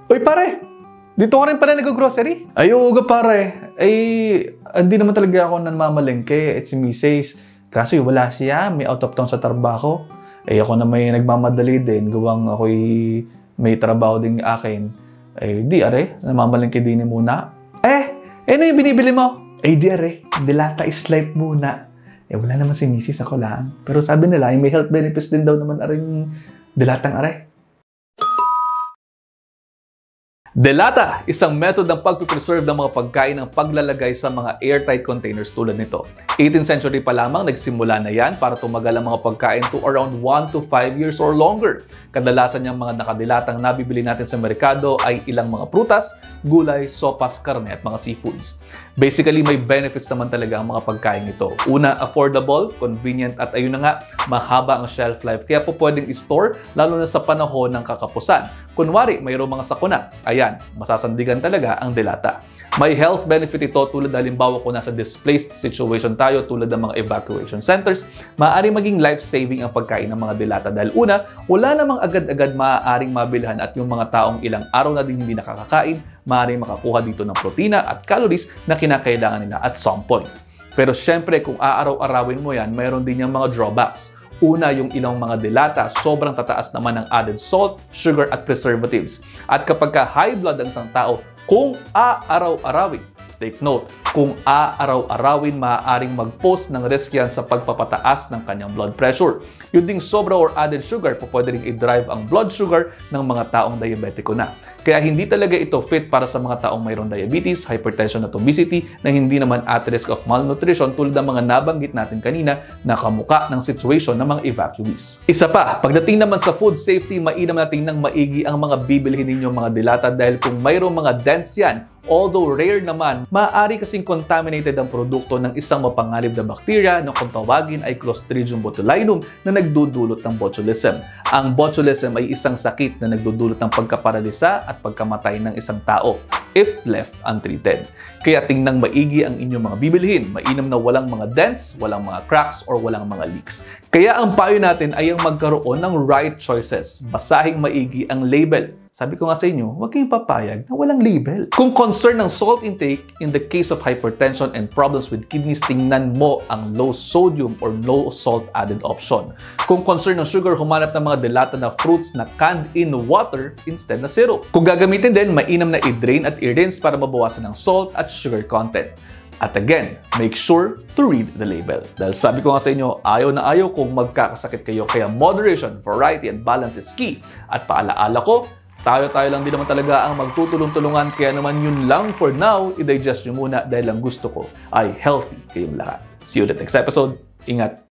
Uy pare, dito ka rin pala nag-grocery? Ay, oo ga pare. Hindi naman talaga ako namamalengke at si Mrs. Kaso wala siya, may out of town sa trabaho. Ako na may nagmamadali din, gawang ako'y may trabaho din akin. Di are, namamalengke din muna. Ano yung binibili mo? Di are, dilata is life muna. Wala naman si Mrs. ako lang. Pero sabi nila, may health benefits din daw naman aring dilatang are. Delata, isang method ng pag-preserve ng mga pagkain ng paglalagay sa mga airtight containers tulad nito. 18th century pa lamang nagsimula na yan para tumagal ang mga pagkain to around 1 to 5 years or longer. Kadalasan niyang mga nakadilatang nabibili natin sa merkado ay ilang mga prutas, gulay, sopas, karne at mga seafoods. Basically, may benefits naman talaga ang mga pagkain ito. Una, affordable, convenient at ayun na nga, mahaba ang shelf life. Kaya po pwedeng i-store lalo na sa panahon ng kakapusan. Kunwari, mayroong mga sakuna. Ayan, masasandigan talaga ang delata. May health benefit ito tulad halimbawa kung nasa displaced situation tayo tulad ng mga evacuation centers, maaari maging life-saving ang pagkain ng mga delata dahil una, wala namang agad-agad maaaring mabilhan at yung mga taong ilang araw na din hindi nakakakain, maaaring makakuha dito ng protina at calories na kinakailangan nila at some point. Pero syempre kung aaraw-arawin mo yan, mayroon din yung mga drawbacks. Una, yung ilang mga delata, sobrang tataas naman ng added salt, sugar at preservatives. At kapag high blood ang isang tao, kung aaraw-arawin, take note, kung aaraw-arawin, maaaring mag-pose ng risk yan sa pagpapataas ng kanyang blood pressure. Yun ding sobra or added sugar, pwede rin i-drive ang blood sugar ng mga taong diabetiko na. Kaya hindi talaga ito fit para sa mga taong mayroong diabetes, hypertension at obesity na hindi naman at risk of malnutrition tulad ng mga nabanggit natin kanina na kamuka ng situation ng mga evacuees. Isa pa, pagdating naman sa food safety, mainam natin ng maigi ang mga bibilhin ninyong mga dilata dahil kung mayroong mga dents yan, although rare naman, maaari kasing contaminated ang produkto ng isang mapanganib na bakterya na kung tawagin ay Clostridium botulinum na nagdudulot ng botulism. Ang botulism ay isang sakit na nagdudulot ng pagkaparalisa at pagkamatay ng isang tao if left untreated. Kaya tingnan maigi ang inyong mga bibilhin. Mainam na walang mga dents, walang mga cracks, or walang mga leaks. Kaya ang payo natin ay ang magkaroon ng right choices. Basahing maigi ang label. Sabi ko nga sa inyo, huwag kayong papayag na walang label. Kung concern ng salt intake, in the case of hypertension and problems with kidneys, tingnan mo ang low sodium or low salt added option. Kung concern ng sugar, humanap ng mga delata na fruits na canned in water instead na syrup. Kung gagamitin din, mainam na i-drain at i-rinse para mabawasan ng salt at sugar content. At again, make sure to read the label. Dahil sabi ko nga sa inyo, ayaw na ayaw kung magkakasakit kayo. Kaya moderation, variety, and balance is key. At paalaala ko, tayo lang din naman talaga ang magtutulong-tulungan. Kaya naman yun lang for now, i-digest nyo muna dahil ang gusto ko ay healthy kayong lahat. See you ulit next episode. Ingat!